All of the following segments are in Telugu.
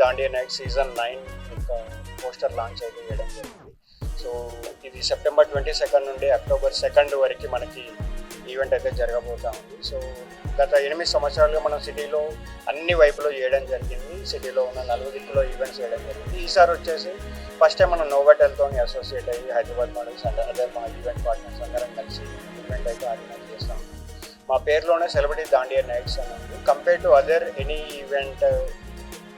దాండియా నైట్ సీజన్ 9 యొక్క పోస్టర్ లాంచ్ అయితే చేయడం జరిగింది. సో ఇది సెప్టెంబర్ 22 నుండి అక్టోబర్ 2 వరకు మనకి ఈవెంట్ అయితే జరగబోతా ఉంది. సో గత 8 సంవత్సరాలుగా మనం సిటీలో అన్ని వైపులో చేయడం జరిగింది. సిటీలో ఉన్న 4 దిక్కులో ఈవెంట్స్ చేయడం జరిగింది. ఈసారి వచ్చేసి ఫస్ట్ టైం మనం నోవాటెల్తో అసోసియేట్ అయ్యి హైదరాబాద్ మోడల్స్ అండ్ అదే మా ఈవెంట్ పార్ట్నర్స్ అందరం కలిసి ఈవెంట్ అయితే ఆర్గనైజ్ చేస్తాం. మా పేరులోనే సెలబ్రిటీ దాండియా నైట్స్ అని ఉంది. Compare to other any event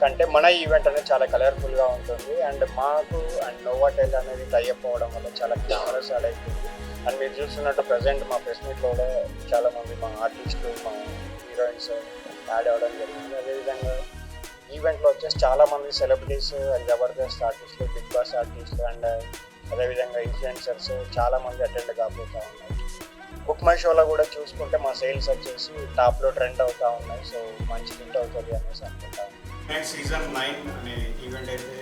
కంటే మన ఈవెంట్ అనేది చాలా కలర్ఫుల్గా ఉంటుంది. అండ్ మాకు అండ్ నోవాటెల్ అనేది టైఅప్ అవ్వడం వల్ల చాలా గ్లామరస్ యాడ్ అవుతుంది. అండ్ మీరు చూస్తున్నట్టు ప్రజెంట్ మా ప్రెస్ మీట్లో కూడా చాలామంది మా ఆర్టిస్టులు మా హీరోయిన్స్ యాడ్ అవ్వడం జరిగింది. అదేవిధంగా ఈవెంట్లో వచ్చేసి చాలామంది సెలబ్రిటీస్ అండ్ జబర్దస్త్ ఆర్టిస్టులు, బిగ్ బాస్ ఆర్టిస్టులు అండ్ అదేవిధంగా ఇన్ఫ్లుయెన్సర్స్ చాలామంది అటెండ్ కాబోతూ ఉన్నారు. బుక్ మై షోలో కూడా చూసుకుంటే మా సేల్స్ వచ్చేసి టాప్లో ట్రెండ్ అవుతూ ఉన్నాయి. సో మంచి హిట్ అవుతుంది అనేసి అనుకుంటాను. నెక్స్ట్ సీజన్ 9 అనే ఈవెంట్ అయితే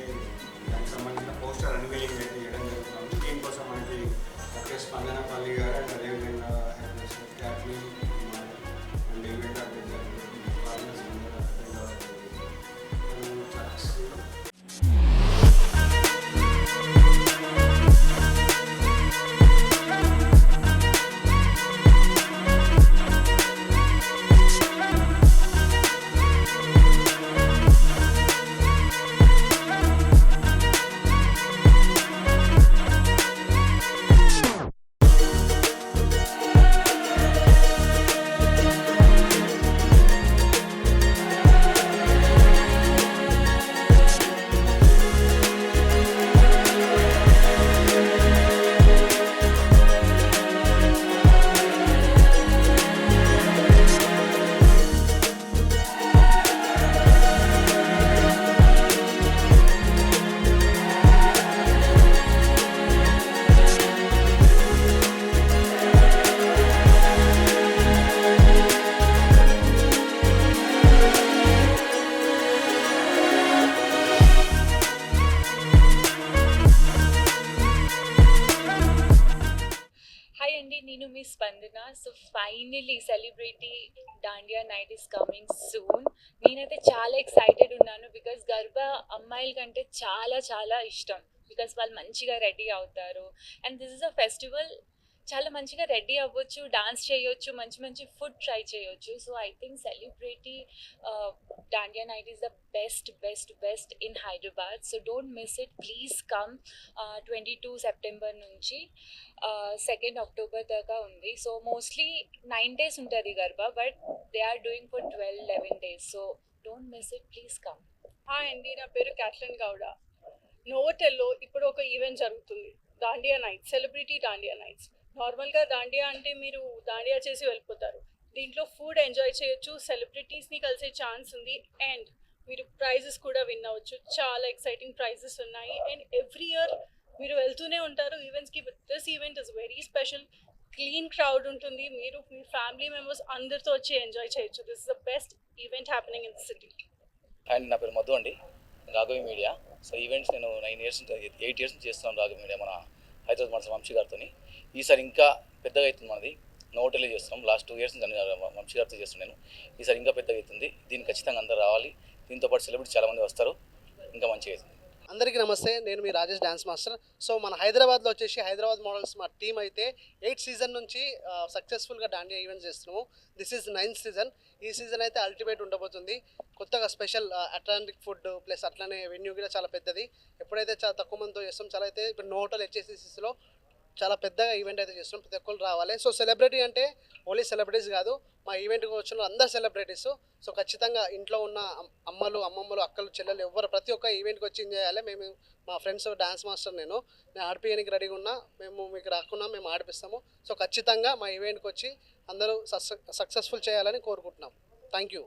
దానికి సంబంధించిన పోస్టర్ అన్వీలింగ్ అయితే చేయడం జరుగుతుంది. దీనికోసం మనకి డాక్టర్ స్పందన పల్లి గారు అండ్ అదేవిధంగా క్యాప్లీ అండ్ ఈవెంట్ పార్ట్నర్స్ నేను మీ స్పందన. So finally celebrity Dandiya night is coming soon. నేనైతే చాలా ఎక్సైటెడ్ ఉన్నాను బికాస్ గర్భా అమ్మాయిల కంటే చాలా చాలా ఇష్టం. బికాస్ వాళ్ళు మంచిగా రెడీ అవుతారు and this is a festival. చాలా మంచిగా రెడీ అవ్వచ్చు, డాన్స్ చేయొచ్చు, మంచి మంచి ఫుడ్ ట్రై చేయొచ్చు. So I think celebrity Dandiya night is the best in Hyderabad. So don't miss it, please come. 22 September నుంచి 2 అక్టోబర్ దాకా ఉంది. సో మోస్ట్లీ 9 days ఉంటుంది Garba, but they are doing for 12-11 days. So don't miss it, please come. Hi అండి, నా పేరు క్యాథలిన్ గౌడ. నోవోటెల్లో ఇప్పుడు ఒక ఈవెంట్ జరుగుతుంది, Dandiya nights, celebrity Dandiya nights. నార్మల్గా దాండియా అంటే మీరు దాండియా చేసి వెళ్ళిపోతారు. దీంట్లో ఫుడ్ ఎంజాయ్ చేయొచ్చు, సెలబ్రిటీస్ని కలిసే ఛాన్స్ ఉంది అండ్ మీరు ప్రైజెస్ కూడా విన్ అవ్వచ్చు. చాలా ఎక్సైటింగ్ ప్రైజెస్ ఉన్నాయి అండ్ ఎవ్రీ ఇయర్ మీరు వెళ్తూనే ఉంటారు ఈవెంట్స్కి. This event is very special. Clean crowd ఉంటుంది, మీరు మీ ఫ్యామిలీ మెంబర్స్ అందరితో వచ్చి ఎంజాయ్ చేయొచ్చు. This is the best event happening in the city. And నా పేరు మధు అండి, రాఘవి మీడియా. సో ఈవెంట్స్ నేను 8 years నుంచి చేస్తున్నాను రాఘవి మీడియా మన హైదరాబాద్ మన వంశీ గారితో. ఈసారి ఇంకా పెద్దగా అవుతుంది మనది. నోవోటెల్లో చేస్తున్నాం. లాస్ట్ 2 years నుంచి వంశీ గారితో చేస్తున్నాను. ఈసారి ఇంకా పెద్దగా అవుతుంది. దీనికి ఖచ్చితంగా అందరూ రావాలి. దీంతో పాటు సెలబ్రిటీ చాలామంది వస్తారు, ఇంకా మంచిగా అవుతుంది. అందరికీ నమస్తే, నేను మీ రాజేష్ డాన్స్ మాస్టర్. సో మన హైదరాబాద్లో వచ్చేసి హైదరాబాద్ మోడల్స్ మా టీం అయితే 8th season నుంచి సక్సెస్ఫుల్గా దాండియా ఈవెంట్స్ చేస్తున్నాము. This is 9th season. ఈ సీజన్ అయితే అల్టిమేట్ ఉండబోతుంది. కొత్తగా స్పెషల్ అట్లాంటిక్ ఫుడ్ ప్లస్ అట్లనే వెన్యూ కూడా చాలా పెద్దది. ఎప్పుడైతే చాలా తక్కువ మందితో చేస్తాం, చాలా అయితే ఇప్పుడు నోవోటెల్ హెచ్ఎస్సిసిలో చాలా పెద్దగా ఈవెంట్ అయితే చేస్తున్నాం. ప్రతి ఒక్కరు రావాలి. సో సెలబ్రిటీ అంటే ఓన్లీ సెలబ్రిటీస్ కాదు, మా ఈవెంట్కి వచ్చిన అందరు సెలబ్రిటీస్. సో ఖచ్చితంగా ఇంట్లో ఉన్న అమ్మలు, అమ్మమ్మలు, అక్కలు, చెల్లెలు ఎవరు ప్రతి ఒక్క ఈవెంట్కి వచ్చి ఎంజాయ్ చేయాలి. మేము మా ఫ్రెండ్స్ డాన్స్ మాస్టర్ నేను ఆడిపియడానికి రెడీగా ఉన్నా. మేము మీకు రాకున్నా మేము ఆడిపిస్తాము. సో ఖచ్చితంగా మా ఈవెంట్కి వచ్చి అందరూ సక్సెస్ఫుల్ చేయాలని కోరుకుంటున్నాం. Thank you.